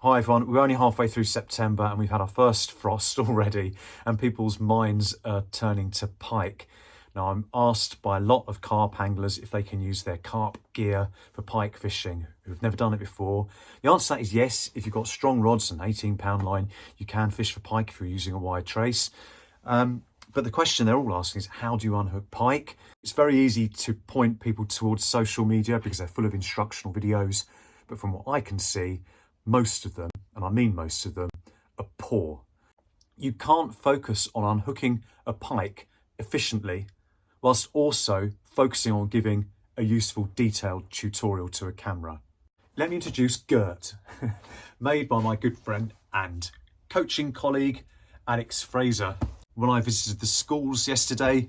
Hi everyone, we're only halfway through September and we've had our first frost already and people's minds are turning to pike. Now I'm asked by a lot of carp anglers if they can use their carp gear for pike fishing who've never done it before. The answer to that is yes. If you've got strong rods and 18-pound line, you can fish for pike if you're using a wide trace. But the question they're all asking is, how do you unhook pike? It's very easy to point people towards social media because they're full of instructional videos. But from what I can see, most of them, and I mean most of them, are poor. You can't focus on unhooking a pike efficiently whilst also focusing on giving a useful detailed tutorial to a camera. Let me introduce Gert, made by my good friend and coaching colleague Alex Fraser. When I visited the schools yesterday,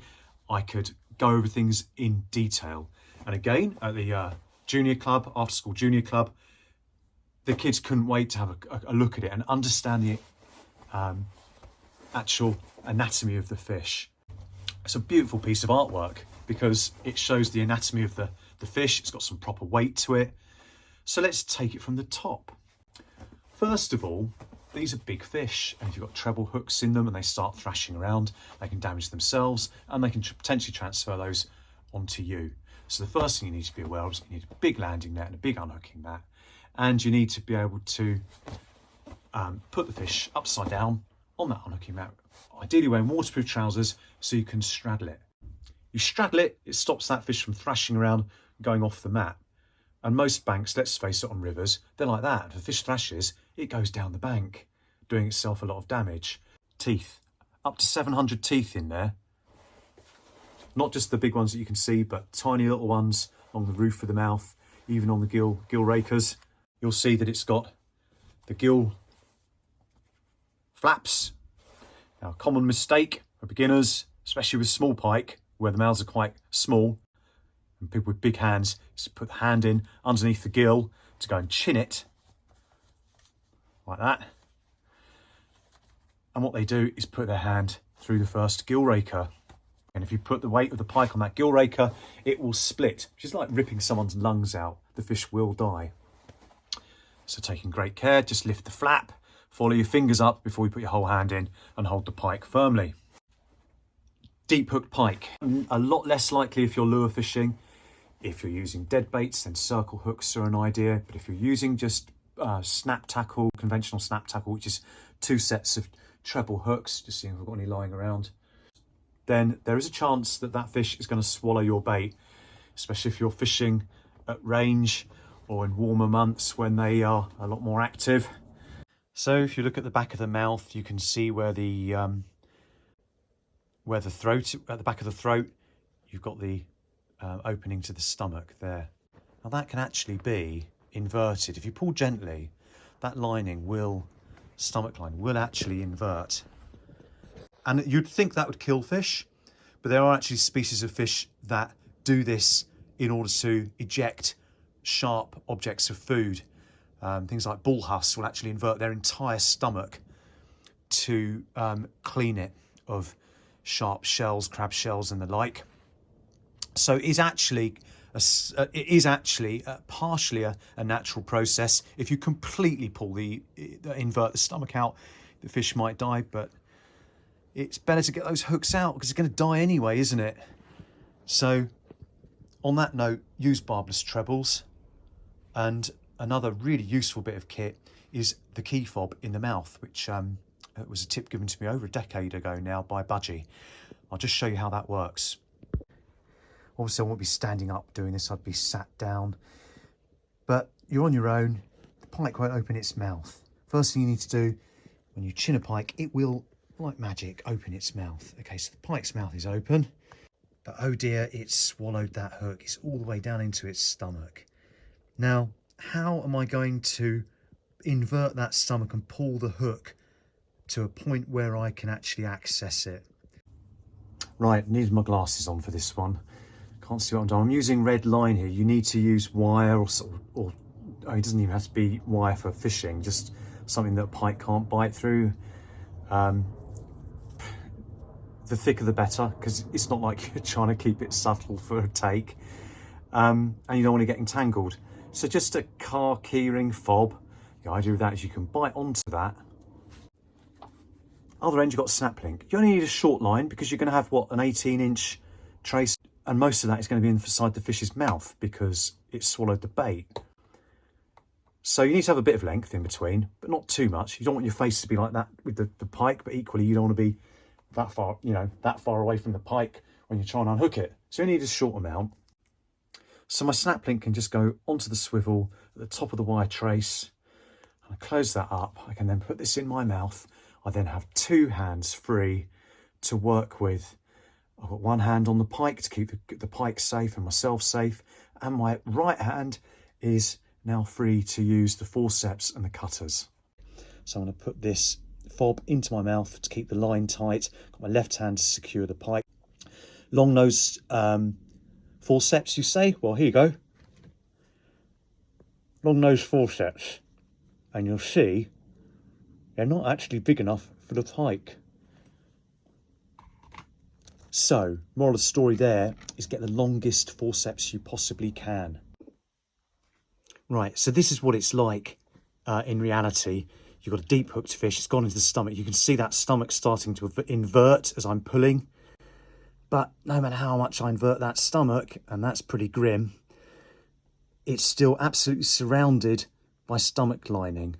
I could go over things in detail. And again, at the junior club, after school junior club, the kids couldn't wait to have a look at it and understand the actual anatomy of the fish. It's a beautiful piece of artwork because it shows the anatomy of the fish. It's got some proper weight to it. So let's take it from the top. First of all, these are big fish, and if you've got treble hooks in them and they start thrashing around, they can damage themselves and they can potentially transfer those onto you. So the first thing you need to be aware of is you need a big landing net and a big unhooking net. And you need to be able to put the fish upside down on that unhooking mat, ideally wearing waterproof trousers so you can straddle it. You straddle it, it stops that fish from thrashing around, going off the mat. And most banks, let's face it, on rivers, they're like that. If a fish thrashes, it goes down the bank, doing itself a lot of damage. Teeth, up to 700 teeth in there. Not just the big ones that you can see, but tiny little ones along the roof of the mouth, even on the gill rakers. You'll see that it's got the gill flaps. Now, a common mistake for beginners, especially with small pike, where the mouths are quite small, and people with big hands, is to put the hand in underneath the gill to go and chin it, like that. And what they do is put their hand through the first gill raker. And if you put the weight of the pike on that gill raker, it will split, which is like ripping someone's lungs out. The fish will die. So taking great care, just lift the flap, follow your fingers up before you put your whole hand in and hold the pike firmly. Deep hooked pike, a lot less likely if you're lure fishing. If you're using dead baits, then circle hooks are an idea. But if you're using just snap tackle, conventional snap tackle, which is 2 sets of treble hooks, just seeing if I've got any lying around, then there is a chance that that fish is going to swallow your bait, especially if you're fishing at range or in warmer months when they are a lot more active. So if you look at the back of the mouth, you can see where the throat, at the back of the throat, you've got the opening to the stomach there. Now that can actually be inverted. If you pull gently, that stomach lining will actually invert. And you'd think that would kill fish, but there are actually species of fish that do this in order to eject sharp objects of food. Things like bullhuss will actually invert their entire stomach to clean it of sharp shells, crab shells and the like. So it is actually partially a natural process. If you completely invert the stomach out, the fish might die, but it's better to get those hooks out because it's going to die anyway, isn't it? So on that note, use barbless trebles. And another really useful bit of kit is the key fob in the mouth, which was a tip given to me over a decade ago now by Budgie. I'll just show you how that works. Obviously I won't be standing up doing this, I'd be sat down. But you're on your own, the pike won't open its mouth. First thing you need to do, when you chin a pike, it will, like magic, open its mouth. Okay, so the pike's mouth is open, but oh dear, it's swallowed that hook. It's all the way down into its stomach. Now, how am I going to invert that stomach and pull the hook to a point where I can actually access it? Right, need my glasses on for this one. Can't see what I'm doing. I'm using red line here. You need to use wire or it doesn't even have to be wire for fishing, just something that a pike can't bite through. The thicker the better, because it's not like you're trying to keep it subtle for a take. And you don't want to get entangled. So just a car keyring fob, The idea of that is you can bite onto that. Other end, you've got snap link. You only need a short line because you're going to have, what, an 18-inch trace, and most of that is going to be inside the fish's mouth because it swallowed the bait. So you need to have a bit of length in between, but not too much. You don't want your face to be like that with the pike, but equally you don't want to be that far, you know, that far away from the pike when you're trying to unhook it. So you need a short amount. So my snap link can just go onto the swivel at the top of the wire trace. I close that up. I can then put this in my mouth. I then have two hands free to work with. I've got one hand on the pike to keep the pike safe and myself safe, and my right hand is now free to use the forceps and the cutters. So I'm going to put this fob into my mouth to keep the line tight. Got my left hand to secure the pike. Long nose forceps, you say? Well, here you go. Long nose forceps. And you'll see they're not actually big enough for the pike. So, moral of the story there is get the longest forceps you possibly can. Right, so this is what it's like in reality. You've got a deep hooked fish, it's gone into the stomach. You can see that stomach starting to invert as I'm pulling. But no matter how much I invert that stomach, and that's pretty grim, it's still absolutely surrounded by stomach lining.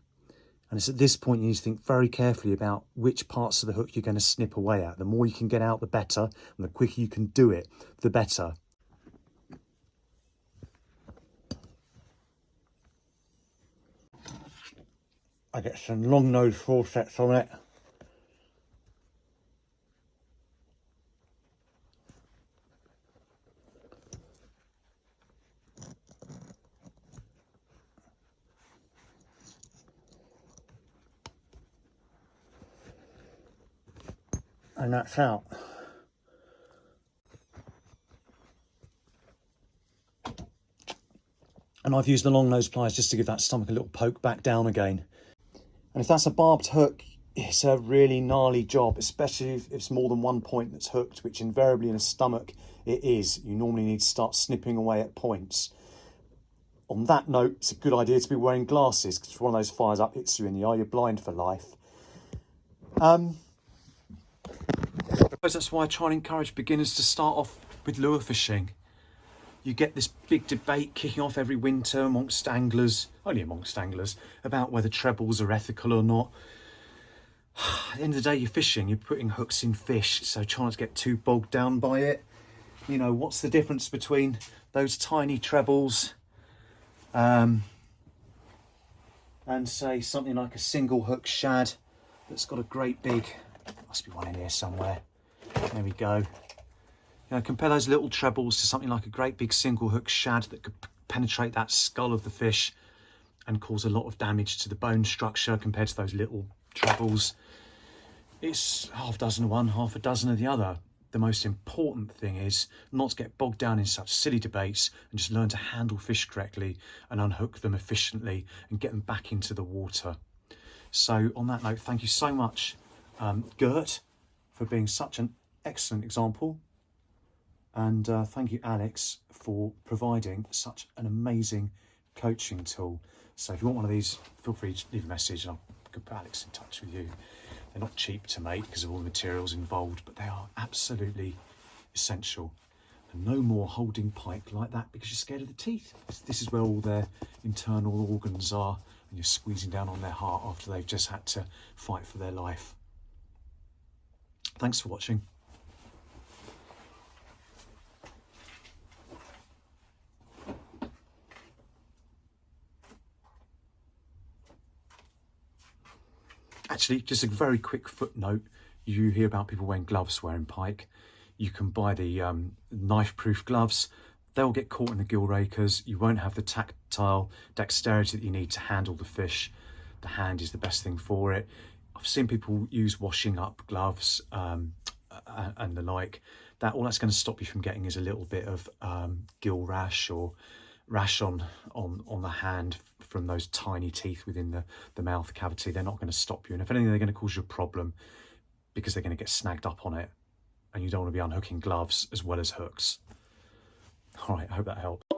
And it's at this point you need to think very carefully about which parts of the hook you're going to snip away at. The more you can get out, the better, and the quicker you can do it, the better. I get some long nose forceps on it. And that's out. And I've used the long nose pliers just to give that stomach a little poke back down again. And if that's a barbed hook, it's a really gnarly job, especially if it's more than one point that's hooked, which invariably in a stomach it is. You normally need to start snipping away at points. On that note, it's a good idea to be wearing glasses, because if one of those fires up hits you in the eye, you're blind for life. I suppose that's why I try and encourage beginners to start off with lure fishing. You get this big debate kicking off every winter amongst anglers, only amongst anglers, about whether trebles are ethical or not. At the end of the day, you're fishing, you're putting hooks in fish, so try not to get too bogged down by it. You know, what's the difference between those tiny trebles and say something like a single hook shad that's got a great big, must be one in here somewhere. There we go. You know, compare those little trebles to something like a great big single hook shad that could penetrate that skull of the fish and cause a lot of damage to the bone structure compared to those little trebles. It's half a dozen of one, half a dozen of the other. The most important thing is not to get bogged down in such silly debates and just learn to handle fish correctly and unhook them efficiently and get them back into the water. So on that note, thank you so much, Gert, for being such an excellent example. And thank you, Alex, for providing such an amazing coaching tool. So if you want one of these, feel free to leave a message and I'll put Alex in touch with you. They're not cheap to make because of all the materials involved, but they are absolutely essential. And no more holding pike like that because you're scared of the teeth. This is where all their internal organs are, and you're squeezing down on their heart after they've just had to fight for their life. Thanks for watching. Actually, just a very quick footnote. You hear about people wearing gloves wearing pike. You can buy the knife-proof gloves. They'll get caught in the gill rakers. You won't have the tactile dexterity that you need to handle the fish. The hand is the best thing for it. I've seen people use washing up gloves and the like. All that's going to stop you from getting is a little bit of gill rash or rash on the hand from those tiny teeth within the mouth cavity. They're not going to stop you, and if anything, they're going to cause you a problem because they're going to get snagged up on it, and you don't want to be unhooking gloves as well as hooks. All right, I hope that helped.